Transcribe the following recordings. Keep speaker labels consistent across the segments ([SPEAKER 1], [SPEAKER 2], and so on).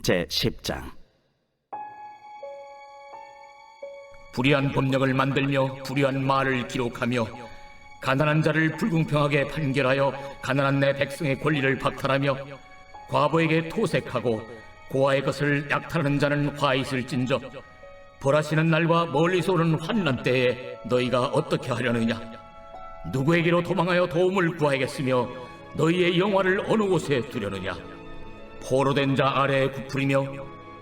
[SPEAKER 1] 제10장.
[SPEAKER 2] 불의한 법령을 만들며 불의한 말을 기록하며 가난한 자를 불공평하게 판결하여 가난한 내 백성의 권리를 박탈하며 과부에게 토색하고 고아의 것을 약탈하는 자는 화 있을진저 벌하시는 날과 멀리서 오는 환난 때에 너희가 어떻게 하려느냐? 누구에게로 도망하여 도움을 구하겠으며 너희의 영화를 어느 곳에 두려느냐? 포로된 자 아래에 굽으리며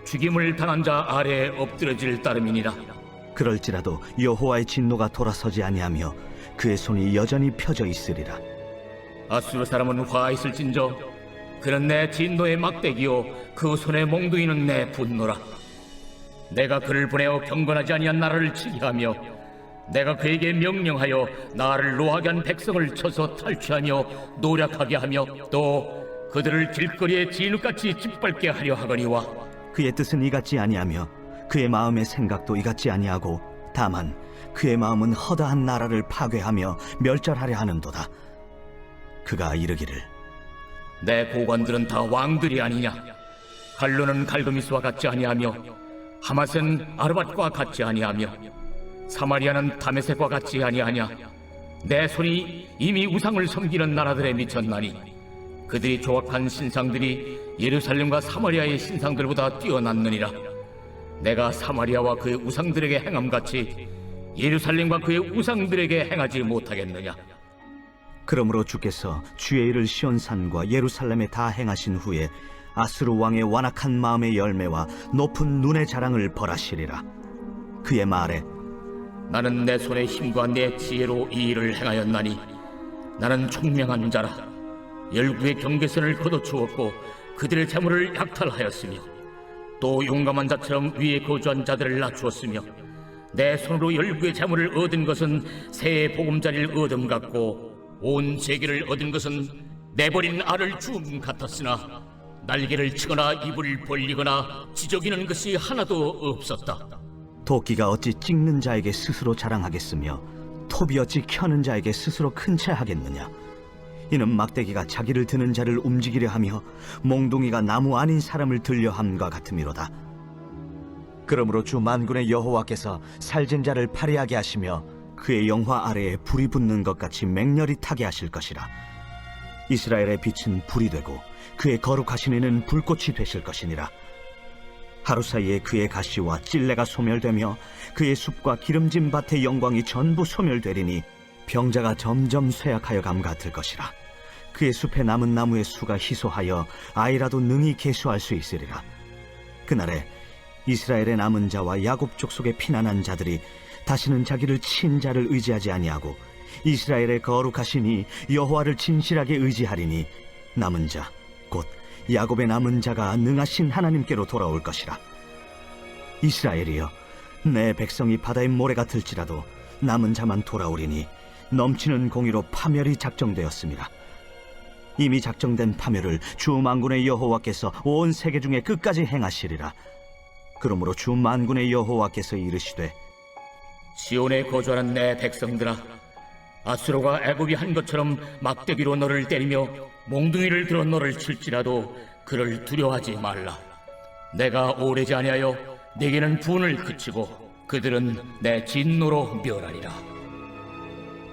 [SPEAKER 2] 죽임을 당한 자 아래에 엎드려질 따름이니라.
[SPEAKER 1] 그럴지라도 여호와의 진노가 돌아서지 아니하며 그의 손이 여전히 펴져 있으리라.
[SPEAKER 2] 아수르 사람은 화 있을진저 그는 내 진노의 막대기요 그 손의 몽둥이는 내 분노라. 내가 그를 보내어 경건하지 아니한 나라를 치게 하며 내가 그에게 명령하여 나를 노하게 한 백성을 쳐서 탈취하며 노략하게 하며 또 그들을 길거리에 진흙같이 짓밟게 하려 하거니와
[SPEAKER 1] 그의 뜻은 이같지 아니하며 그의 마음의 생각도 이같지 아니하고 다만 그의 마음은 허다한 나라를 파괴하며 멸절하려 하는도다. 그가 이르기를
[SPEAKER 2] 내 고관들은 다 왕들이 아니냐? 갈로는 갈그미스와 같지 아니하며 하맛은 아르밧과 같지 아니하며 사마리아는 다메섹과 같지 아니하냐? 내 손이 이미 우상을 섬기는 나라들에 미쳤나니 그들이 조각한 신상들이 예루살렘과 사마리아의 신상들보다 뛰어났느니라. 내가 사마리아와 그의 우상들에게 행함같이 예루살렘과 그의 우상들에게 행하지 못하겠느냐?
[SPEAKER 1] 그러므로 주께서 주의 일을 시온산과 예루살렘에 다 행하신 후에 아수르 왕의 완악한 마음의 열매와 높은 눈의 자랑을 벌하시리라. 그의 말에
[SPEAKER 2] 나는 내 손의 힘과 내 지혜로 이 일을 행하였나니 나는 총명한 자라. 열국의 경계선을 걷어주었고 그들의 재물을 약탈하였으며 또 용감한 자처럼 위에 거주한 자들을 낮추었으며 내 손으로 열국의 재물을 얻은 것은 새의 보금자리를 얻음 같고 온 세계를 얻은 것은 내버린 알을 주움 같았으나 날개를 치거나 입을 벌리거나 지저귀는 것이 하나도 없었다.
[SPEAKER 1] 도끼가 어찌 찍는 자에게 스스로 자랑하겠으며 톱이 어찌 켜는 자에게 스스로 큰 채 하겠느냐? 이는 막대기가 자기를 드는 자를 움직이려 하며 몽둥이가 나무 아닌 사람을 들려 함과 같음이로다. 그러므로 주 만군의 여호와께서 살진 자를 파리하게 하시며 그의 영화 아래에 불이 붙는 것 같이 맹렬히 타게 하실 것이라. 이스라엘의 빛은 불이 되고 그의 거룩하신 이는 불꽃이 되실 것이니라. 하루 사이에 그의 가시와 찔레가 소멸되며 그의 숲과 기름진 밭의 영광이 전부 소멸되리니 병자가 점점 쇠약하여 감 같을 것이라. 그의 숲에 남은 나무의 수가 희소하여 아이라도 능히 계수할 수 있으리라. 그날에 이스라엘의 남은 자와 야곱 족속에 피난한 자들이 다시는 자기를 친 자를 의지하지 아니하고 이스라엘의 거룩하신 이 여호와를 진실하게 의지하리니 남은 자 곧 야곱의 남은 자가 능하신 하나님께로 돌아올 것이라. 이스라엘이여, 내 백성이 바다의 모래 같을지라도 남은 자만 돌아오리니 넘치는 공의로 파멸이 작정되었습니다. 이미 작정된 파멸을 주 만군의 여호와께서 온 세계 중에 끝까지 행하시리라. 그러므로 주 만군의 여호와께서 이르시되
[SPEAKER 2] 시온에 거주하는 내 백성들아, 아수르가 애굽이 한 것처럼 막대기로 너를 때리며 몽둥이를 들어 너를 칠지라도 그를 두려워하지 말라. 내가 오래지 아니하여 네게는 분을 그치고 그들은 내 진노로 멸하리라.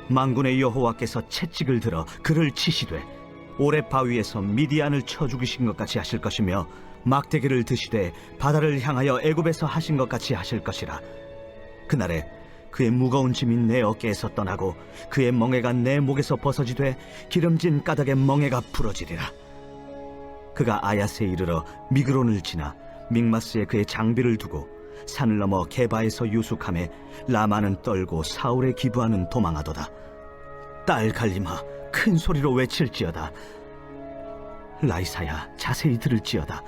[SPEAKER 1] 만군의 여호와께서 채찍을 들어 그를 치시되 오레 바위에서 미디안을 쳐 죽이신 것 같이 하실 것이며 막대기를 드시되 바다를 향하여 애굽에서 하신 것 같이 하실 것이라. 그날에 그의 무거운 짐이 내 어깨에서 떠나고 그의 멍에가 내 목에서 벗어지되 기름진 까닭의 멍에가 부러지리라. 그가 아야스에 이르러 미그론을 지나 믹마스에 그의 장비를 두고 산을 넘어 게바에서 유숙하며 라마는 떨고 사울에 기부하는 도망하도다. 딸 갈림아, 큰 소리로 외칠지어다. 라이사야, 자세히 들을지어다.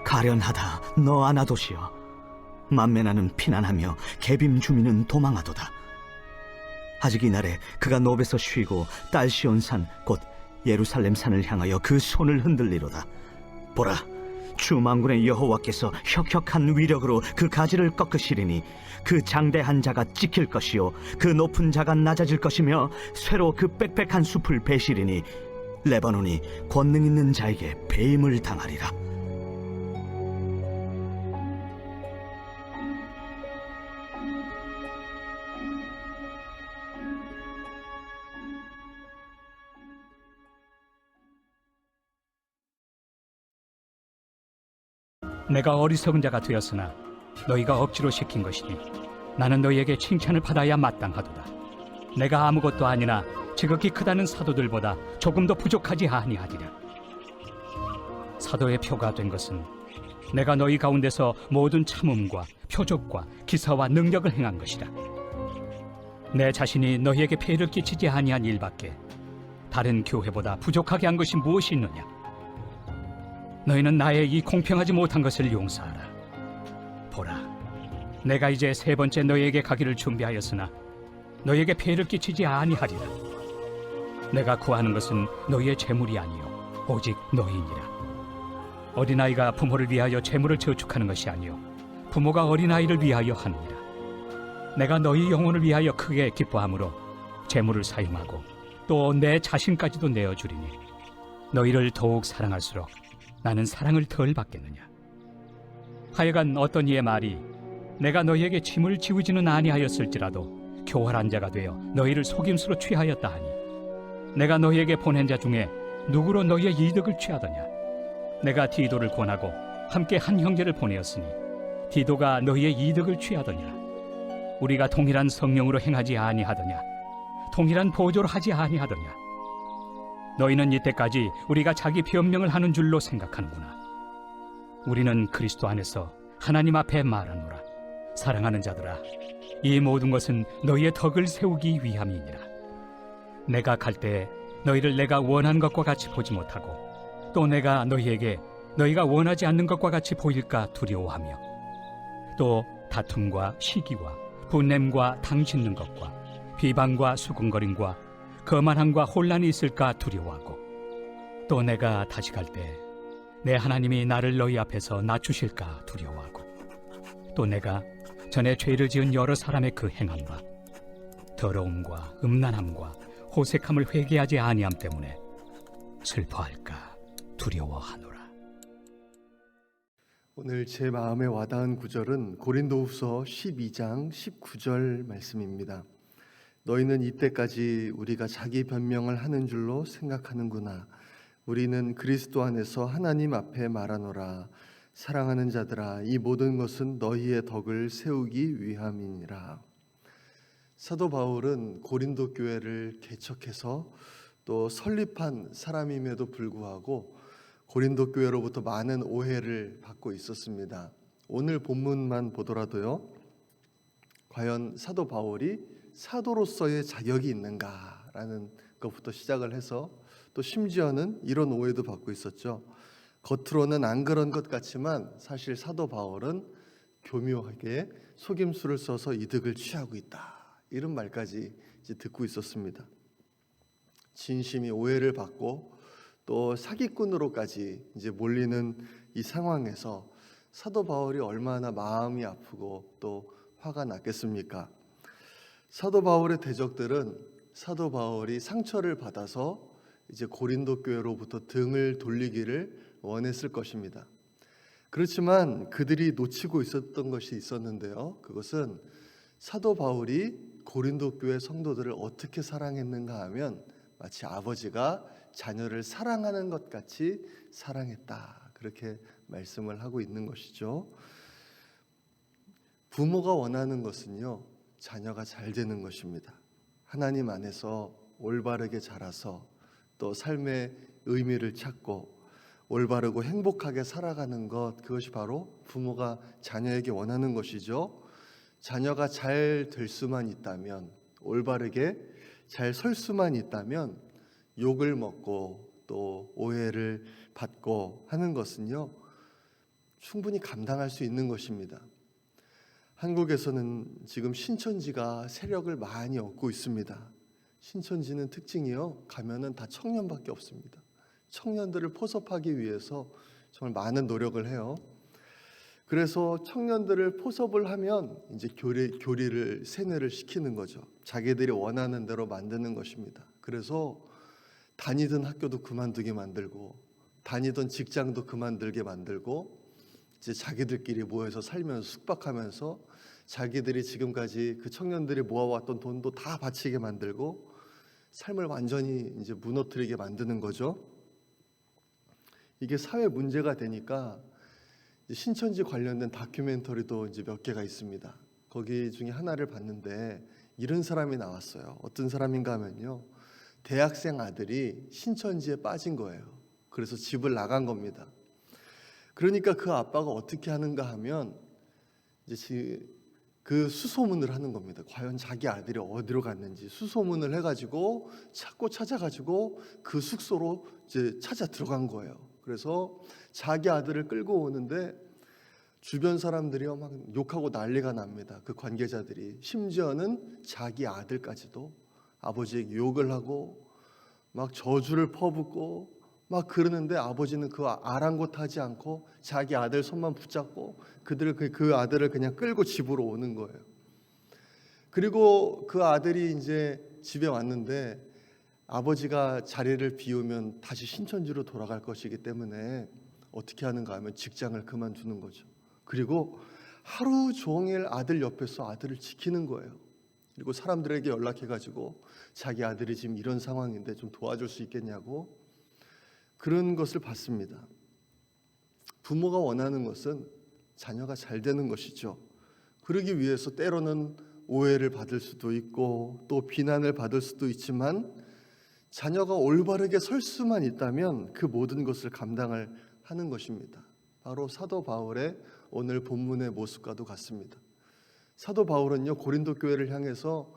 [SPEAKER 1] 가련하다, 너 아나도시여. 만메나는 피난하며 게빔 주민은 도망하도다. 아직 이날에 그가 노베서 쉬고 딸 시온산 곧 예루살렘 산을 향하여 그 손을 흔들리로다. 보라, 주 만군의 여호와께서 혁혁한 위력으로 그 가지를 꺾으시리니 그 장대한 자가 찍힐 것이요 그 높은 자가 낮아질 것이며 쇠로 그 빽빽한 숲을 베시리니 레바논이 권능 있는 자에게 배임을 당하리라.
[SPEAKER 3] 내가 어리석은 자가 되었으나 너희가 억지로 시킨 것이니 나는 너희에게 칭찬을 받아야 마땅하도다. 내가 아무것도 아니나 지극히 크다는 사도들보다 조금도 부족하지 아니하리라. 사도의 표가 된 것은 내가 너희 가운데서 모든 참음과 표적과 기사와 능력을 행한 것이라. 내 자신이 너희에게 폐를 끼치지 아니한 일밖에 다른 교회보다 부족하게 한 것이 무엇이 있느냐? 너희는 나의 이 공평하지 못한 것을 용서하라. 보라, 내가 이제 세 번째 너희에게 가기를 준비하였으나 너희에게 폐를 끼치지 아니하리라. 내가 구하는 것은 너희의 재물이 아니요 오직 너희니라. 어린아이가 부모를 위하여 재물을 저축하는 것이 아니요 부모가 어린아이를 위하여 하느니라. 내가 너희 영혼을 위하여 크게 기뻐함으로 재물을 사용하고 또 내 자신까지도 내어주리니 너희를 더욱 사랑할수록 나는 사랑을 덜 받겠느냐. 하여간 어떤 이의 말이 내가 너희에게 짐을 지우지는 아니하였을지라도 교활한 자가 되어 너희를 속임수로 취하였다 하니 내가 너희에게 보낸 자 중에 누구로 너희의 이득을 취하더냐. 내가 디도를 권하고 함께 한 형제를 보내었으니 디도가 너희의 이득을 취하더냐. 우리가 동일한 성령으로 행하지 아니하더냐. 동일한 보조를 하지 아니하더냐. 너희는 이때까지 우리가 자기 변명을 하는 줄로 생각하는구나. 우리는 그리스도 안에서 하나님 앞에 말하노라. 사랑하는 자들아, 이 모든 것은 너희의 덕을 세우기 위함이니라. 내가 갈 때 너희를 내가 원한 것과 같이 보지 못하고 또 내가 너희에게 너희가 원하지 않는 것과 같이 보일까 두려워하며 또 다툼과 시기와 분냄과 당짓는 것과 비방과 수군거림과 거만함과 혼란이 있을까 두려워하고 또 내가 다시 갈 때 내 하나님이 나를 너희 앞에서 낮추실까 두려워하고 또 내가 전에 죄를 지은 여러 사람의 그 행함과 더러움과 음란함과 호색함을 회개하지 아니함 때문에 슬퍼할까 두려워하노라.
[SPEAKER 4] 오늘 제 마음에 와닿은 구절은 고린도후서 12장 19절 말씀입니다. 너희는 이때까지 우리가 자기 변명을 하는 줄로 생각하는구나. 우리는 그리스도 안에서 하나님 앞에 말하노라. 사랑하는 자들아, 이 모든 것은 너희의 덕을 세우기 위함이니라. 사도 바울은 고린도 교회를 개척해서 또 설립한 사람임에도 불구하고 고린도 교회로부터 많은 오해를 받고 있었습니다. 오늘 본문만 보더라도요, 과연 사도 바울이 사도로서의 자격이 있는가라는 것부터 시작을 해서 또 심지어는 이런 오해도 받고 있었죠. 겉으로는 안 그런 것 같지만 사실 사도 바울은 교묘하게 속임수를 써서 이득을 취하고 있다, 이런 말까지 이제 듣고 있었습니다. 진심이 오해를 받고 또 사기꾼으로까지 이제 몰리는 이 상황에서 사도 바울이 얼마나 마음이 아프고 또 화가 났겠습니까? 사도 바울의 대적들은 사도 바울이 상처를 받아서 이제 고린도 교회로부터 등을 돌리기를 원했을 것입니다. 그렇지만 그들이 놓치고 있었던 것이 있었는데요. 그것은 사도 바울이 고린도 교회 성도들을 어떻게 사랑했는가 하면 마치 아버지가 자녀를 사랑하는 것 같이 사랑했다, 그렇게 말씀을 하고 있는 것이죠. 부모가 원하는 것은요, 자녀가 잘 되는 것입니다. 하나님 안에서 올바르게 자라서 또 삶의 의미를 찾고 올바르고 행복하게 살아가는 것, 그것이 바로 부모가 자녀에게 원하는 것이죠. 자녀가 잘 될 수만 있다면, 올바르게 잘 설 수만 있다면 욕을 먹고 또 오해를 받고 하는 것은요, 충분히 감당할 수 있는 것입니다. 한국에서는 지금 신천지가 세력을 많이 얻고 있습니다. 신천지는 특징이요, 가면은 다 청년밖에 없습니다. 청년들을 포섭하기 위해서 정말 많은 노력을 해요. 그래서 청년들을 포섭을 하면 이제 교리를 세뇌를 시키는 거죠. 자기들이 원하는 대로 만드는 것입니다. 그래서 다니던 학교도 그만두게 만들고 다니던 직장도 그만들게 만들고 이제 자기들끼리 모여서 살면서 숙박하면서 자기들이 지금까지 그 청년들이 모아왔던 돈도 다 바치게 만들고 삶을 완전히 이제 무너뜨리게 만드는 거죠. 이게 사회 문제가 되니까 신천지 관련된 다큐멘터리도 이제 몇 개가 있습니다. 거기 중에 하나를 봤는데 이런 사람이 나왔어요. 어떤 사람인가 하면요, 대학생 아들이 신천지에 빠진 거예요. 그래서 집을 나간 겁니다. 그러니까 그 아빠가 어떻게 하는가 하면 이제 그 수소문을 하는 겁니다. 과연 자기 아들이 어디로 갔는지 수소문을 해가지고 찾아가지고 그 숙소로 이제 찾아 들어간 거예요. 그래서 자기 아들을 끌고 오는데 주변 사람들이 막 욕하고 난리가 납니다. 그 관계자들이. 심지어는 자기 아들까지도 아버지에게 욕을 하고 막 저주를 퍼붓고 막 그러는데 아버지는 그 아랑곳하지 않고 자기 아들 손만 붙잡고 그 아들을 그냥 끌고 집으로 오는 거예요. 그리고 그 아들이 이제 집에 왔는데 아버지가 자리를 비우면 다시 신천지로 돌아갈 것이기 때문에 어떻게 하는가 하면 직장을 그만두는 거죠. 그리고 하루 종일 아들 옆에서 아들을 지키는 거예요. 그리고 사람들에게 연락해가지고 자기 아들이 지금 이런 상황인데 좀 도와줄 수 있겠냐고 그런 것을 봤습니다. 부모가 원하는 것은 자녀가 잘 되는 것이죠. 그러기 위해서 때로는 오해를 받을 수도 있고 또 비난을 받을 수도 있지만 자녀가 올바르게 설 수만 있다면 그 모든 것을 감당을 하는 것입니다. 바로 사도 바울의 오늘 본문의 모습과도 같습니다. 사도 바울은요, 고린도 교회를 향해서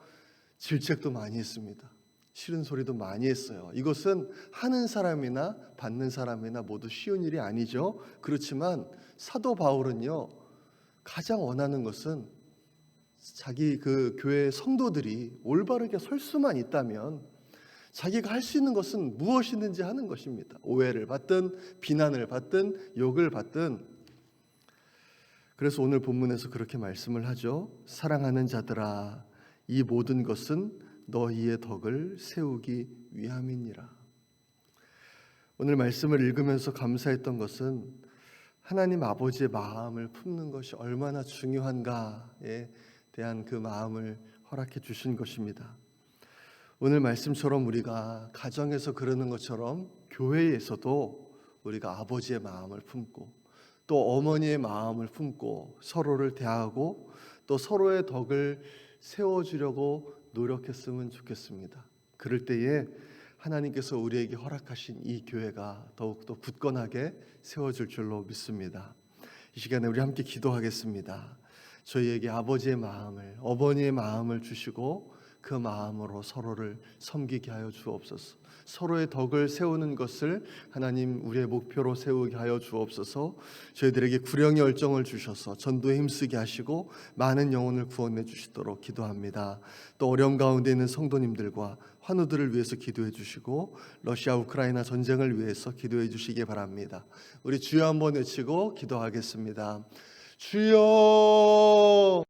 [SPEAKER 4] 질책도 많이 했습니다. 싫은 소리도 많이 했어요. 이것은 하는 사람이나 받는 사람이나 모두 쉬운 일이 아니죠. 그렇지만 사도 바울은요, 가장 원하는 것은 자기 그 교회 성도들이 올바르게 설 수만 있다면 자기가 할 수 있는 것은 무엇이든지 하는 것입니다. 오해를 받든 비난을 받든 욕을 받든. 그래서 오늘 본문에서 그렇게 말씀을 하죠. 사랑하는 자들아, 이 모든 것은 너희의 덕을 세우기 위함이니라. 오늘 말씀을 읽으면서 감사했던 것은 하나님 아버지의 마음을 품는 것이 얼마나 중요한가에 대한 그 마음을 허락해 주신 것입니다. 오늘 말씀처럼 우리가 가정에서 그러는 것처럼 교회에서도 우리가 아버지의 마음을 품고 또 어머니의 마음을 품고 서로를 대하고 또 서로의 덕을 세워주려고 노력했으면 좋겠습니다. 그럴 때에 하나님께서 우리에게 허락하신 이 교회가 더욱더 굳건하게 세워질 줄로 믿습니다. 이 시간에 우리 함께 기도하겠습니다. 저희에게 아버지의 마음을, 어머니의 마음을 주시고 그 마음으로 서로를 섬기게 하여 주옵소서. 서로의 덕을 세우는 것을 하나님 우리의 목표로 세우게 하여 주옵소서. 저희들에게 구령의 열정을 주셔서 전도에 힘쓰게 하시고 많은 영혼을 구원해 주시도록 기도합니다. 또 어려움 가운데 있는 성도님들과 환우들을 위해서 기도해 주시고 러시아 우크라이나 전쟁을 위해서 기도해 주시기 바랍니다. 우리 주여 한번 외치고 기도하겠습니다. 주여.